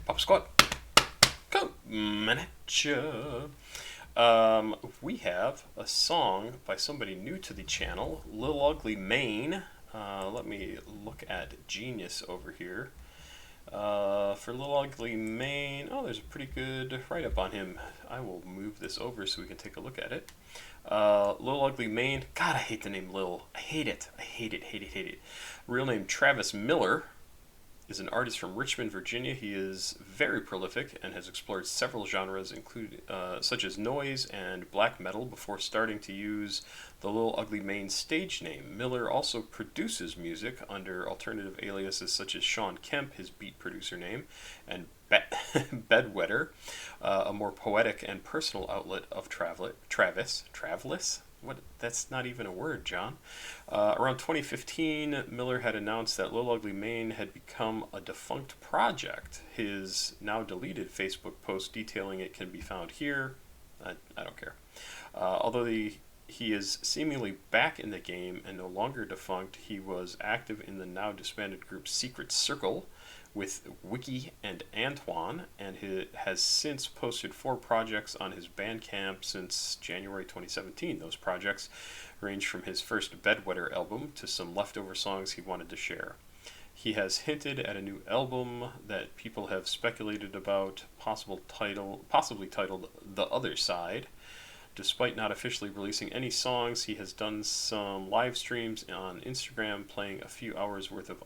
Papa Squat, coming at ya. We have a song by somebody new to the channel, Lil Ugly Mane. Let me look at Genius over here. For Lil Ugly Mane, oh, there's a pretty good write-up on him. I will move this over so we can take a look at it. Lil Ugly Mane, God, I hate the name Lil. I hate it. I hate it, hate it, hate it. Real name Travis Miller. Is an artist from Richmond, Virginia. He is very prolific and has explored several genres, such as noise and black metal, before starting to use the Lil Ugly Mane stage name. Miller also produces music under alternative aliases such as Sean Kemp, his beat producer name, and Bedwetter, a more poetic and personal outlet of Travis. What? That's not even a word, John. Around 2015, Miller had announced that Lil Ugly Mane had become a defunct project. His now deleted Facebook post detailing it can be found here. I don't care. Although he is seemingly back in the game and no longer defunct, he was active in the now disbanded group Secret Circle with Wiki and Antoine, and he has since posted 4 projects on his Bandcamp since January 2017. Those projects range from his first Bedwetter album to some leftover songs he wanted to share. He has hinted at a new album that people have speculated about, possibly titled The Other Side. Despite not officially releasing any songs, he has done some live streams on Instagram playing a few hours worth of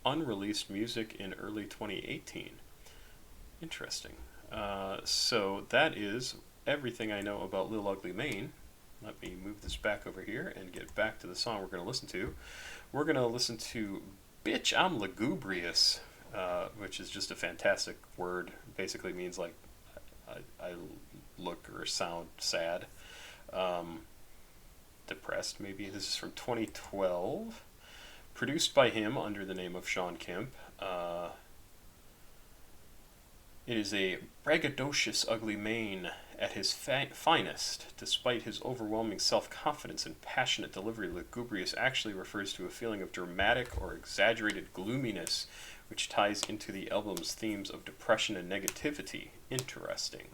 unreleased music in early 2018. Interesting. So that is everything I know about Lil Ugly Mane. Let me move this back over here and get back to the song we're going to listen to. We're going to listen to Bitch, I'm Lugubrious, which is just a fantastic word. Basically means like I look or sound sad. Depressed maybe. This is from 2012. Produced by him under the name of Sean Kemp. It is a braggadocious Ugly Mane at his finest. Despite his overwhelming self-confidence and passionate delivery, Lugubrious actually refers to a feeling of dramatic or exaggerated gloominess, which ties into the album's themes of depression and negativity. Interesting.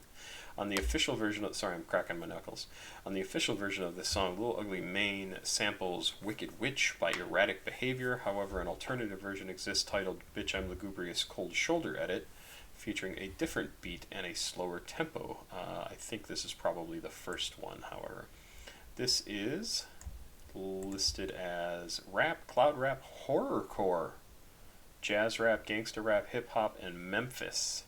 On the official version of... Sorry, I'm cracking my knuckles. On the official version of this song, Lil Ugly Mane samples Wicked Witch by Erratic Behavior. However, an alternative version exists titled Bitch I'm Lugubrious Cold Shoulder Edit, featuring a different beat and a slower tempo. I think this is probably the first one, however. This is listed as rap, cloud rap, horrorcore, jazz rap, gangster rap, hip-hop, and Memphis.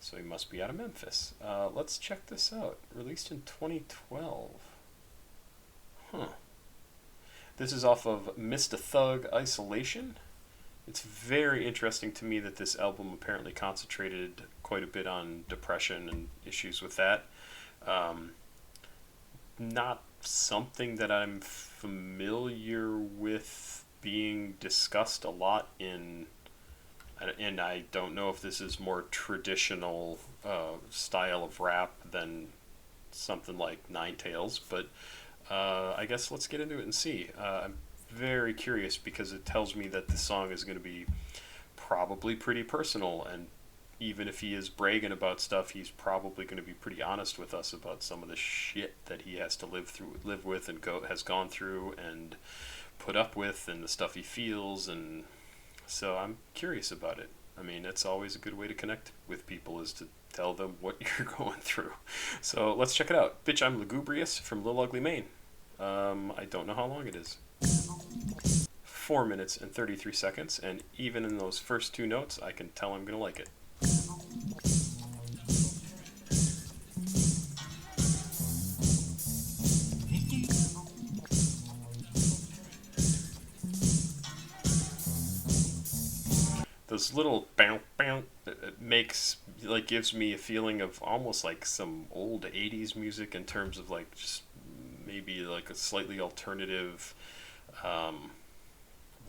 So he must be out of Memphis. Let's check this out. Released in 2012. Huh. This is off of Mr. Thug Isolation. It's very interesting to me that this album apparently concentrated quite a bit on depression and issues with that. Not something that I'm familiar with being discussed a lot in... And I don't know if this is more traditional style of rap than something like Nine Tails, but I guess let's get into it and see. I'm very curious because it tells me that the song is going to be probably pretty personal, and even if he is bragging about stuff, he's probably going to be pretty honest with us about some of the shit that he has to live with and has gone through and put up with, and the stuff he feels. And so I'm curious about it. I mean, it's always a good way to connect with people, is to tell them what you're going through. So let's check it out. Bitch, I'm Lugubrious from Lil Ugly Mane. I don't know how long it is. 4 minutes and 33 seconds, and even in those first 2 notes, I can tell I'm going to like it. Those little bounce, it makes, like, gives me a feeling of almost like some old 80s music in terms of like just maybe like a slightly alternative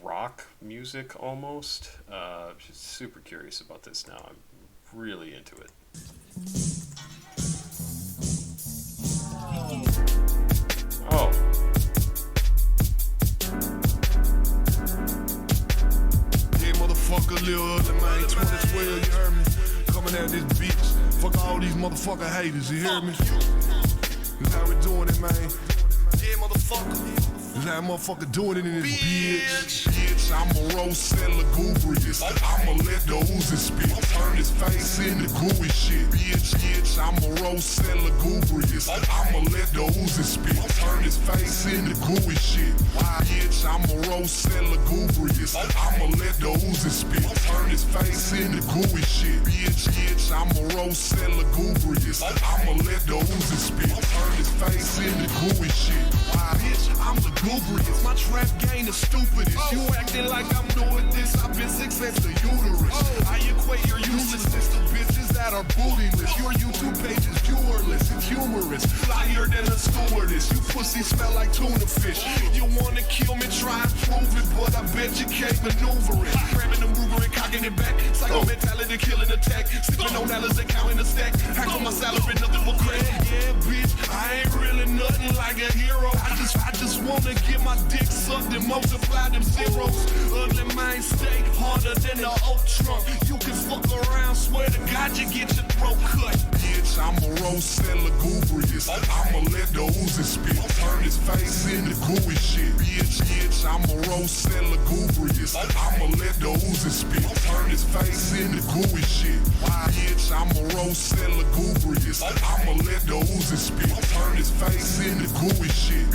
rock music almost. Just super curious about this now. I'm really into it. Oh. Motherfucker, Lil Ugly Mane, 2012, you heard me? Come coming at this bitch. Fuck all these motherfucking haters, you hear me? This how we doing it, man. Yeah, motherfucker. This how motherfucker doing it in this bitch. Bitch, I'ma roast and lugubrious. I'ma let the Uzi spit. Turn his face into gooey shit. Bitch, I'ma roast and lugubrious. I'ma let the Uzi spit. Turn his face into gooey shit. Bitch, I'ma roast and lugubrious. I'ma let the Uzi spit. Turn his face into gooey shit. Bitch, I'ma roast and lugubrious. I'ma let the Uzi spit. Turn his face into gooey shit. Bitch, I'm lugubrious. My trap game is stupidest. You acting like I'm doing this. I've been 6 since the uterus. I equate your uselessness to bitches that are bootyless. Your YouTube page is viewerless and humorous. Flyer than a stewardess. You pussy smell like tuna fish. You wanna kill me, try and prove it, but I bet you can't maneuver it. Cramming the Ruger and cocking it back. Psycho mentality, killing attack. Sleeping on dollars and counting a stack. Hack on my salary, nothing but crack. Yeah, bitch, I ain't really nothing like a hero. I just wanna get my dick sucked and multiply them zeros. Ugly mind stay harder than the old trunk. You can fuck around, swear to God you get your throat cut. Bitch, I'ma roast and lugubrious. I'ma let the Uzi spit. Turn his face into gooey shit. Bitch, I'ma roast and lugubrious. I'ma let the Uzi spit. Turn his face into gooey shit. Bitch, I'ma roast and lugubrious. I'ma let the Uzi spit. Turn his face into gooey shit.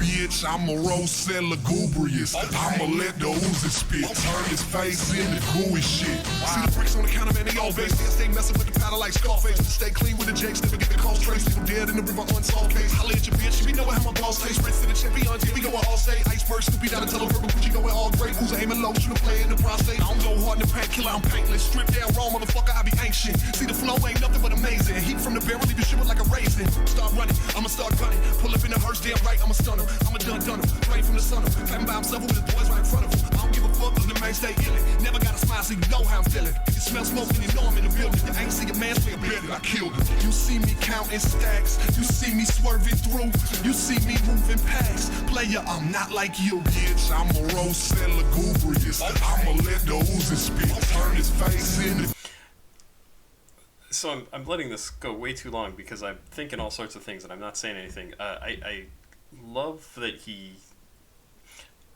Bitch, I'ma roast and lugubrious. I'ma let the Uzi spit. Turn his face into gooey shit. See the bricks on the counter, man, they all base. I stay messing with the powder like Scarface. Stay clean with the jakes, never get the calls traced. People dead in the river, unsolved case. Holla at your bitch, you be knowing how my balls taste. Rinse to the champions, here we go with all say. Iceberg, Snoopy down the telephone, Gucci go with all great. Who's aiming low, shoot a play in the prostate. I don't go hard in the painkiller, I'm paintless. Strip down raw, motherfucker, I be ancient. See the flow ain't nothing but amazing. Heat from the barrel, leave you shivering like a raisin. Start running, I'ma start gunning. Pull up in the hearse, damn right, I'ma stun him. I'ma done him. Rain from the sun him. Clapping by himself with his boys right in front of him. I don't give a fuck, cause the man stay illin'. Never got a smile, so you know how I'm feeling. If you smell smoke, then you know I'm in the building. I ain't see a man swing a blade, I killed him. You see me counting stacks. You see me swerving through. You see me moving past. Player, I'm not like you. Bitch, I'ma roast and lugubrious. I'ma let the Uzi spit. Turn his face into... So I'm letting this go way too long because I'm thinking all sorts of things and I'm not saying anything. I love that he...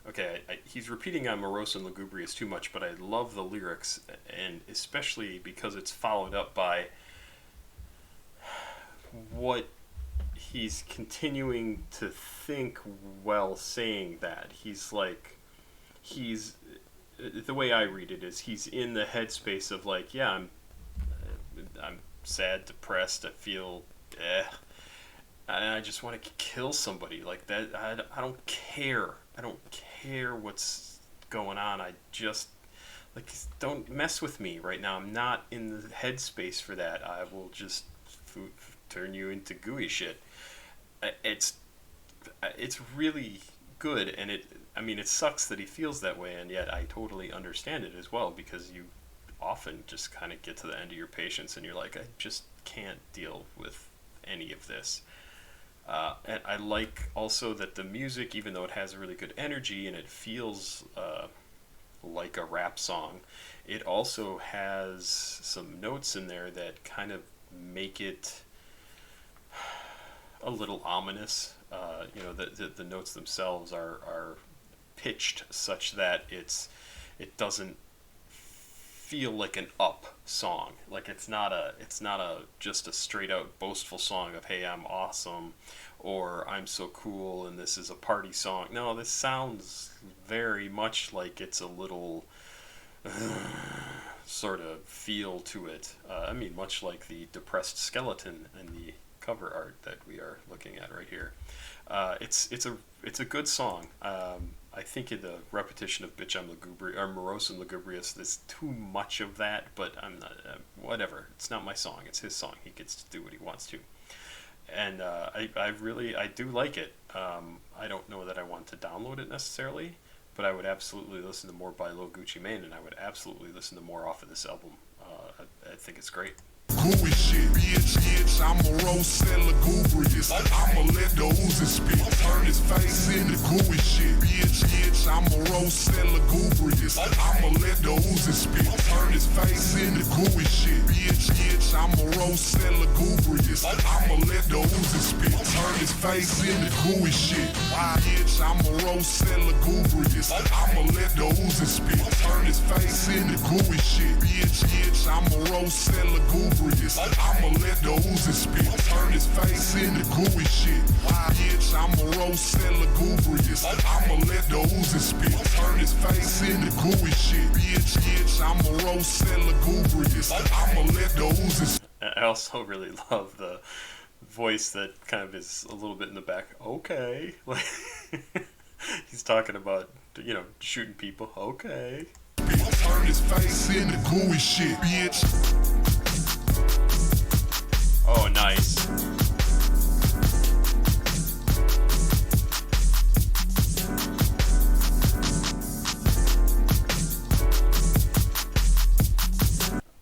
Okay, he's repeating on morose and lugubrious too much, but I love the lyrics, and especially because it's followed up by what he's continuing to think while saying that. He's like, the way I read it is he's in the headspace of like, yeah, I'm sad, depressed, I feel I just want to kill somebody like that. I don't care. I don't care what's going on. I just, like, don't mess with me right now. I'm not in the headspace for that. I will just turn you into gooey shit. It's really good, and it sucks that he feels that way, and yet I totally understand it as well, because you often just kind of get to the end of your patience and you're like, I just can't deal with any of this. And I like also that the music, even though it has a really good energy and it feels like a rap song, it also has some notes in there that kind of make it a little ominous. The notes themselves are pitched such that it doesn't feel like an up song. Like it's not just a straight out boastful song of, hey, I'm awesome, or I'm so cool and this is a party song. No, this sounds very much like it's a little sort of feel to it. Much like the depressed skeleton in the cover art that we are looking at right here. It's a good song. I think in the repetition of "Bitch, I'm lugubrious" or "Morose and Lugubrious," there's too much of that. But I'm not. Whatever. It's not my song. It's his song. He gets to do what he wants to. And I do like it. I don't know that I want to download it necessarily, but I would absolutely listen to more by Lil Gucci Mane, and I would absolutely listen to more off of this album. I think it's great. Gooey shit, bitch, I'ma roast and lugubrious. I'ma let the Uzi spit. Turn his face into gooey shit, bitch, I'ma roast and lugubrious. I'ma let the Uzi spit. Turn his face into gooey shit, bitch, bitch, I'm a roast and lugubrious. I'ma let the Uzi spit, turn his face into gooey shit. Why, bitch, I'm a roast and lugubrious. I'ma let the Uzi spit, turn his face into gooey shit. Bitch, I'm a roast and lugubrious. I'ma let the Uzi spit, turn his face into gooey shit. Why, bitch, I'm a roast and lugubrious. I'ma let the Uzi spit, turn his face into gooey shit. Bitch, I'm a roast and lugubrious. I'ma let the Uzi spit. I also really love the voice that kind of is a little bit in the back. Okay. Like, he's talking about, you know, shooting people. Okay. Turn his face into gooey shit, bitch. Oh, nice.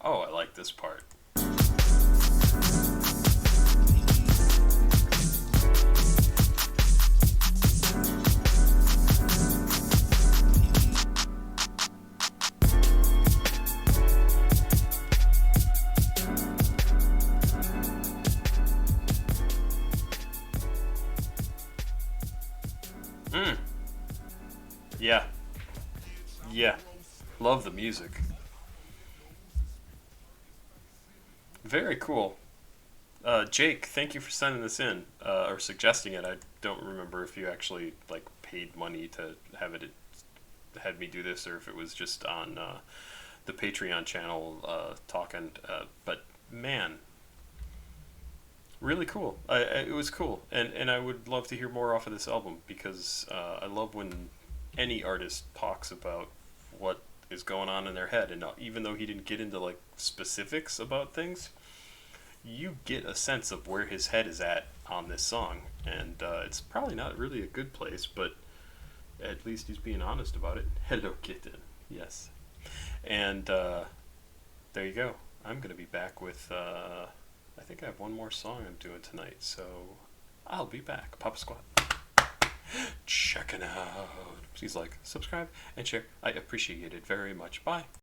Oh, I like this part. Yeah. Yeah. Love the music. Very cool. Jake, thank you for sending this in, or suggesting it. I don't remember if you actually like paid money to have it had me do this, or if it was just on the Patreon channel talking. But man, really cool. It was cool, and I would love to hear more off of this album, because I love when any artist talks about what is going on in their head, and even though he didn't get into like specifics about things, you get a sense of where his head is at on this song, and it's probably not really a good place, but at least he's being honest about it. Hello, kitten. Yes. And there you go. I'm gonna be back with I think I have one more song I'm doing tonight, so I'll be back. Papa Squat. Checking out. Please like, subscribe, and share. I appreciate it very much. Bye.